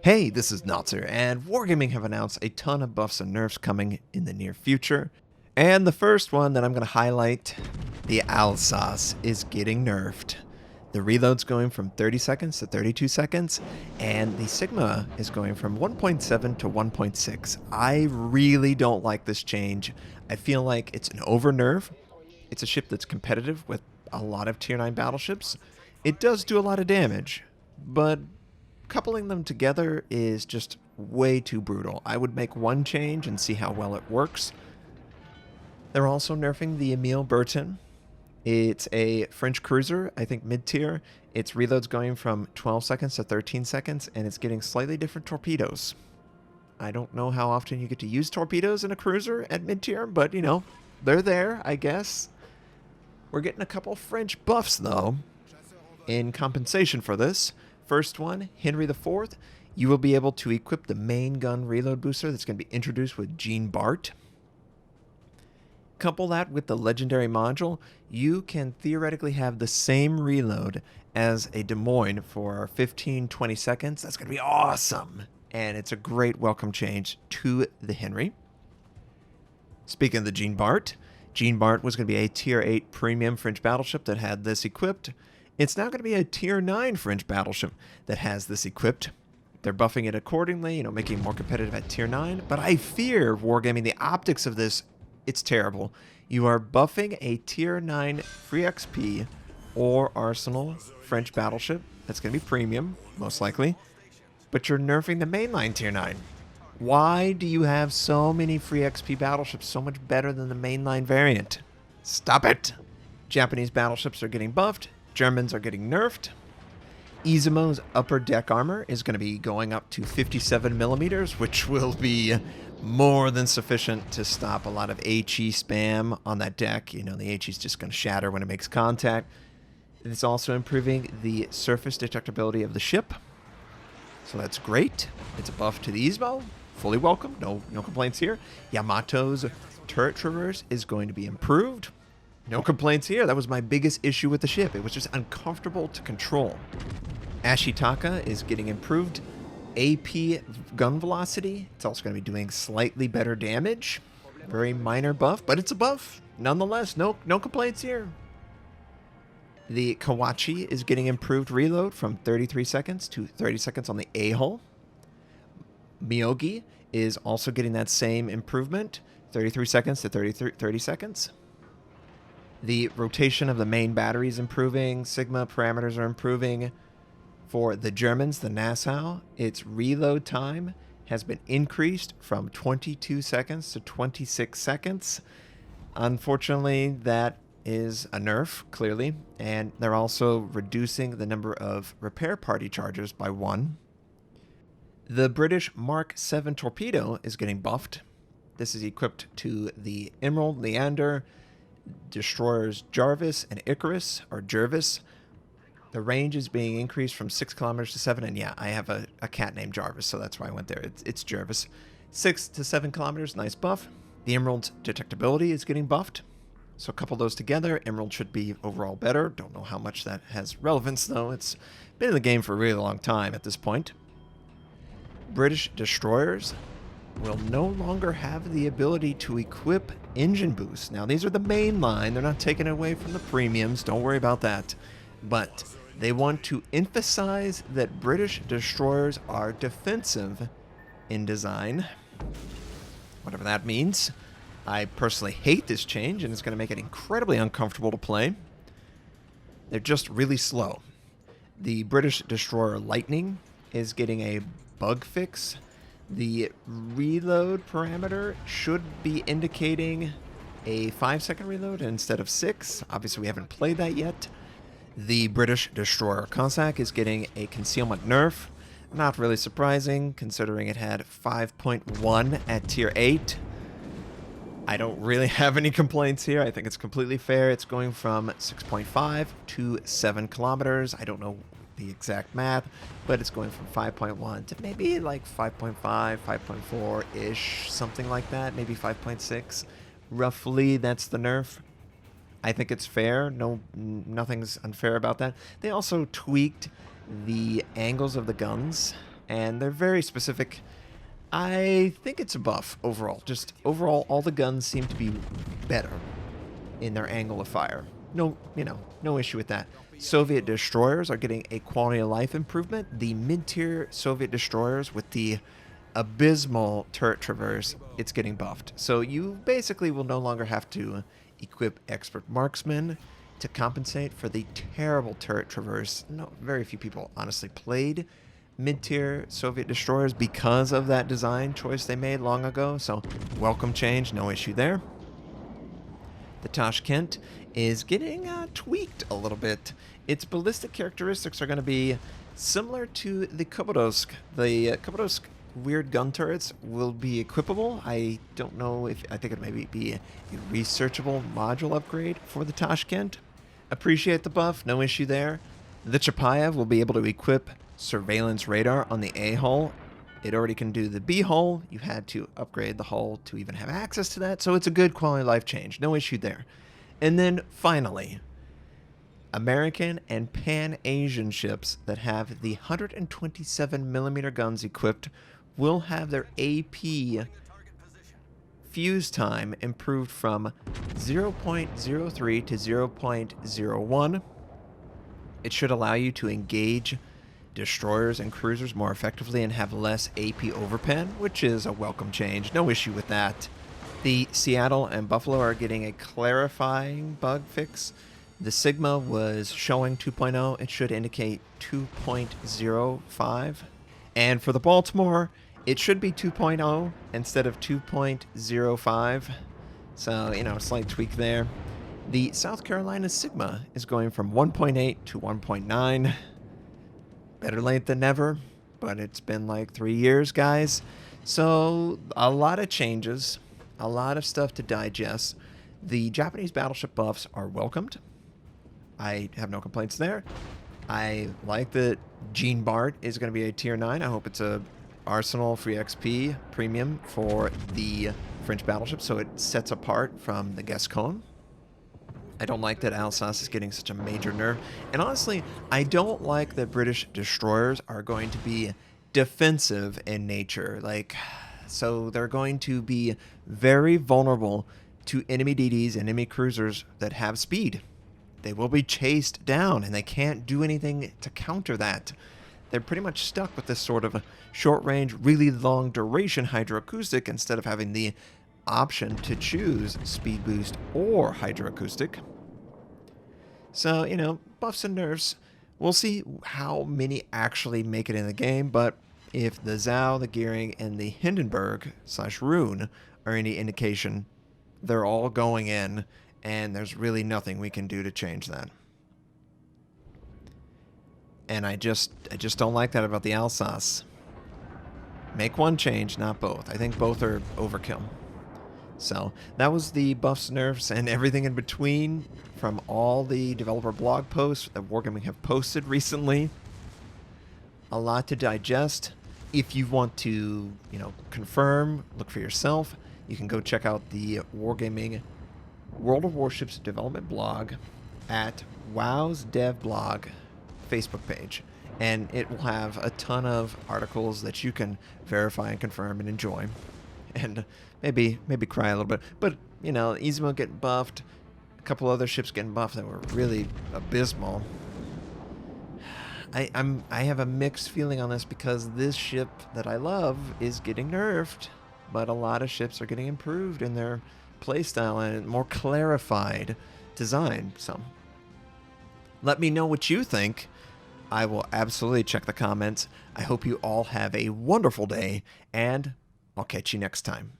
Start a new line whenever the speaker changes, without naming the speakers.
Hey, this is Notser, and Wargaming have announced a ton of buffs and nerfs coming in the near future. And the first one that I'm going to highlight, the Alsace, is getting nerfed. The reload's going from 30 seconds to 32 seconds, and the Sigma is going from 1.7 to 1.6. I really don't like this change. I feel like it's an over nerf. It's a ship that's competitive with a lot of Tier 9 battleships. It does do a lot of damage, but coupling them together is just way too brutal. I would make one change and see how well it works. They're also nerfing the Emil Burton. It's a French cruiser, I think mid-tier. Its reload's going from 12 seconds to 13 seconds, and it's getting slightly different torpedoes. I don't know how often you get to use torpedoes in a cruiser at mid-tier, but, you know, they're there, I guess. We're getting a couple French buffs, though, in compensation for this. First one, Henry IV, you will be able to equip the main gun reload booster that's going to be introduced with Bart. Couple that with the legendary module, you can theoretically have the same reload as a Des Moines for 15-20 seconds. That's going to be awesome, and it's a great welcome change to the Henry. Speaking of the Bart was going to be a Tier 8 premium French battleship that had this equipped. It's now going to be a Tier 9 French battleship that has this equipped. They're buffing it accordingly, making it more competitive at Tier 9. But I fear, Wargaming, the optics of this, it's terrible. You are buffing a Tier 9 free XP or Arsenal French battleship. That's going to be premium, most likely. But you're nerfing the mainline Tier 9. Why do you have so many free XP battleships so much better than the mainline variant? Stop it! Japanese battleships are getting buffed. Germans are getting nerfed. Izumo's upper deck armor is going to be going up to 57 millimeters, which will be more than sufficient to stop a lot of HE spam on that deck. The HE is just going to shatter when it makes contact. It's also improving the surface detectability of the ship, so that's great. It's a buff to the Izumo. Fully welcome. No complaints here. Yamato's turret traverse is going to be improved. No complaints here. That was my biggest issue with the ship. It was just uncomfortable to control. Ashitaka is getting improved AP gun velocity. It's also going to be doing slightly better damage. Very minor buff, but it's a buff. Nonetheless, no complaints here. The Kawachi is getting improved reload from 33 seconds to 30 seconds on the A-hull. Miyogi is also getting that same improvement, 33 seconds to 30 seconds. The rotation of the main battery is improving. Sigma parameters are improving. For the Germans, the Nassau, its reload time has been increased from 22 seconds to 26 seconds. Unfortunately, that is a nerf, clearly. And they're also reducing the number of repair party charges by 1. The British Mark 7 torpedo is getting buffed. This is equipped to the Emerald, Leander, destroyers Jarvis and Icarus, or Jervis. The range is being increased from 6 kilometers to 7, and yeah, I have a cat named Jarvis, so that's why I went there. It's Jervis. 6 to 7 kilometers, nice buff. The Emerald's detectability is getting buffed, so couple those together, Emerald should be overall better. Don't know how much that has relevance, though. It's been in the game for a really long time at this point. British destroyers will no longer have the ability to equip engine boosts. Now, these are the main line. They're not taking it away from the premiums. Don't worry about that. But they want to emphasize that British destroyers are defensive in design. Whatever that means. I personally hate this change, and it's going to make it incredibly uncomfortable to play. They're just really slow. The British destroyer Lightning is getting a bug fix. The reload parameter should be indicating a 5-second reload instead of 6. Obviously, we haven't played that yet. The British destroyer Cossack is getting a concealment nerf. Not really surprising, considering it had 5.1 at Tier 8. I don't really have any complaints here. I think it's completely fair. It's going from 6.5 to 7 kilometers. I don't know the exact math, but it's going from 5.1 to maybe like 5.5, 5.4-ish, something like that, maybe 5.6. Roughly, that's the nerf. I think it's fair. Nothing's unfair about that. They also tweaked the angles of the guns and they're very specific. I think it's a buff overall. Just overall, all the guns seem to be better in their angle of fire. No, no issue with that. Soviet destroyers are getting a quality of life improvement. The mid-tier Soviet destroyers with the abysmal turret traverse, it's getting buffed. So you basically will no longer have to equip expert marksmen to compensate for the terrible turret traverse. No, very few people honestly played mid-tier Soviet destroyers because of that design choice they made long ago. So welcome change, no issue there. The Tashkent is getting tweaked a little bit. Its ballistic characteristics are going to be similar to the Kobodovsk. The Kobodovsk weird gun turrets will be equipable. I don't know if, I think it may be a researchable module upgrade for the Tashkent. Appreciate the buff, no issue there. The Chapayev will be able to equip surveillance radar on the A hull. It already can do the B hull. You had to upgrade the hull to even have access to that, so it's a good quality of life change. No issue there. And then finally, American and Pan-Asian ships that have the 127mm guns equipped will have their AP fuse time improved from 0.03 to 0.01. It should allow you to engage destroyers and cruisers more effectively and have less AP overpen, which is a welcome change. No issue with that. The Seattle and Buffalo are getting a clarifying bug fix. The Sigma was showing 2.0. It should indicate 2.05. And for the Baltimore, it should be 2.0 instead of 2.05. So, a slight tweak there. The South Carolina Sigma is going from 1.8 to 1.9. Better late than never, but it's been like 3 years, guys. So, a lot of changes, a lot of stuff to digest. The Japanese battleship buffs are welcomed. I have no complaints there. I like that Gene Bart is going to be a tier 9. I hope it's a Arsenal free XP premium for the French battleship, so it sets apart from the Gascon. I don't like that Alsace is getting such a major nerf. And honestly, I don't like that British destroyers are going to be defensive in nature. So they're going to be very vulnerable to enemy DDs and enemy cruisers that have speed. They will be chased down, and they can't do anything to counter that. They're pretty much stuck with this sort of short-range, really long-duration hydroacoustic instead of having the option to choose speed boost or hydroacoustic. So, buffs and nerfs. We'll see how many actually make it in the game, but if the Zhao, the Gearing, and the Hindenburg/Rune are any indication, they're all going in, and there's really nothing we can do to change that. And I just don't like that about the Alsace. Make one change, not both. I think both are overkill. So that was the buffs, nerfs, and everything in between from all the developer blog posts that Wargaming have posted recently. A lot to digest. If you want to, confirm, look for yourself, you can go check out the Wargaming World of Warships development blog at WoW's Dev Blog Facebook page. And it will have a ton of articles that you can verify and confirm and enjoy. And maybe cry a little bit. But, Izuma getting buffed, a couple other ships getting buffed that were really abysmal. I have a mixed feeling on this because this ship that I love is getting nerfed, but a lot of ships are getting improved in their playstyle and more clarified design. So let me know what you think. I will absolutely check the comments. I hope you all have a wonderful day, and I'll catch you next time.